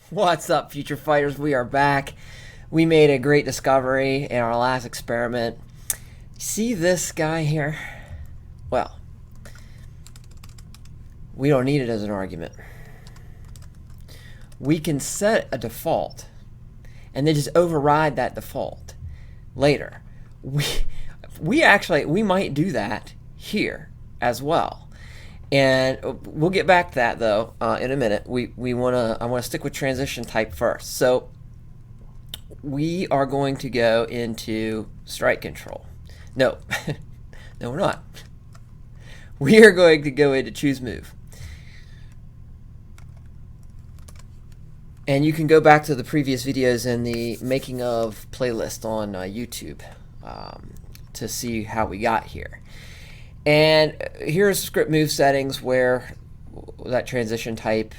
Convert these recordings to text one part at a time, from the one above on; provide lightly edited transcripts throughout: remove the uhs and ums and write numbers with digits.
What's up, future fighters? We are back. We made a great discovery in our last experiment. See this guy here? Well, we don't need it as an argument. We can set a default and then just override that default later. We might do that here as well. And we'll get back to that though in a minute. I want to stick with transition type first. So we are going to go into strike control. No, no, we're not. We are going to go into choose move. And you can go back to the previous videos in the making of playlist on YouTube to see how we got here. And here's script move settings where that transition type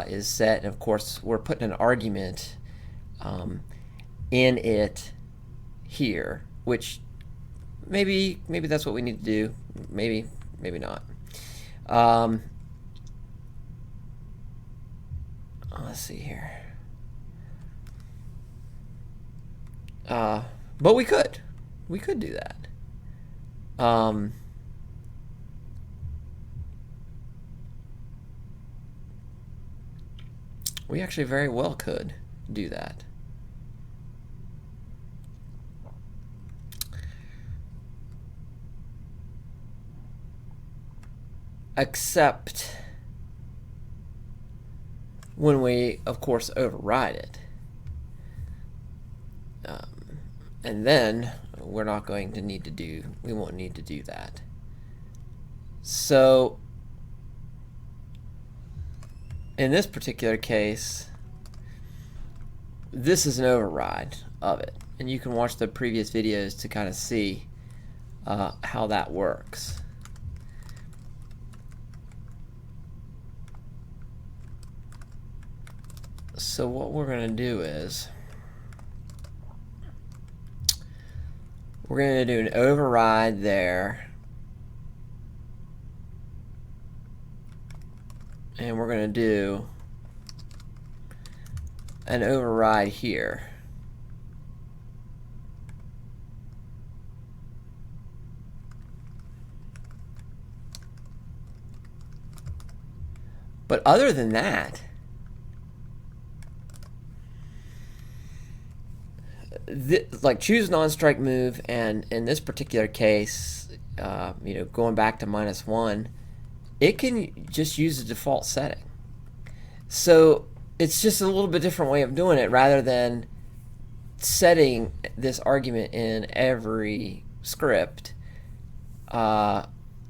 is set, and of course we're putting an argument in it here, which maybe that's what we need to do. Maybe not. Let's see here. But we could do that. We actually very well could do that. Except when we, of course, override it. And then we're not going to need to do, we won't need to do that. So in this particular case, this is an override of it. And you can watch the previous videos to kind of see how that works. So what we're going to do is we're going to do an override there, and we're going to do an override here. But other than that, like choose non-strike move, and in this particular case, going back to -1, it can just use the default setting. So it's just a little bit different way of doing it, rather than setting this argument in every script.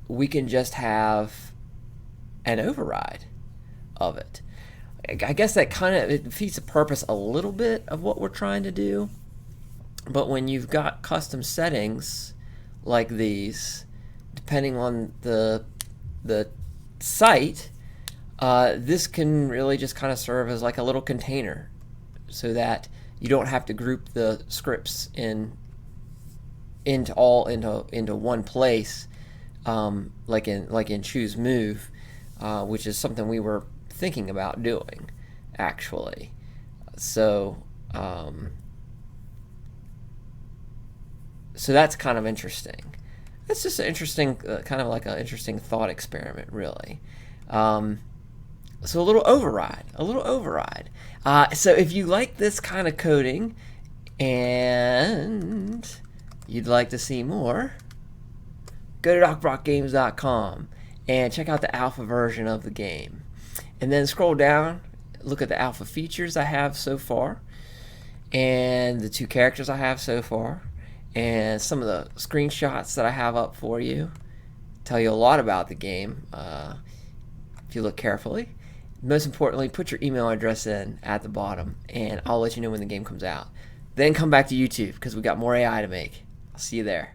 We can just have an override of it. I guess that kind of defeats the purpose a little bit of what we're trying to do. But when you've got custom settings like these, depending on the site, this can really just kind of serve as like a little container, so that you don't have to group the scripts into one place, like in choose move, which is something we were thinking about doing actually. So so that's kind of interesting. It's just an interesting, kind of like an interesting thought experiment, really. So a little override. So if you like this kind of coding and you'd like to see more, go to docbrockgames.com and check out the alpha version of the game. And then scroll down, look at the alpha features I have so far, and the 2 characters I have so far, and some of the screenshots that I have up for you. Tell you a lot about the game if you look carefully. Most importantly, put your email address in at the bottom, and I'll let you know when the game comes out. Then come back to YouTube, because we got more AI to make. I'll see you there.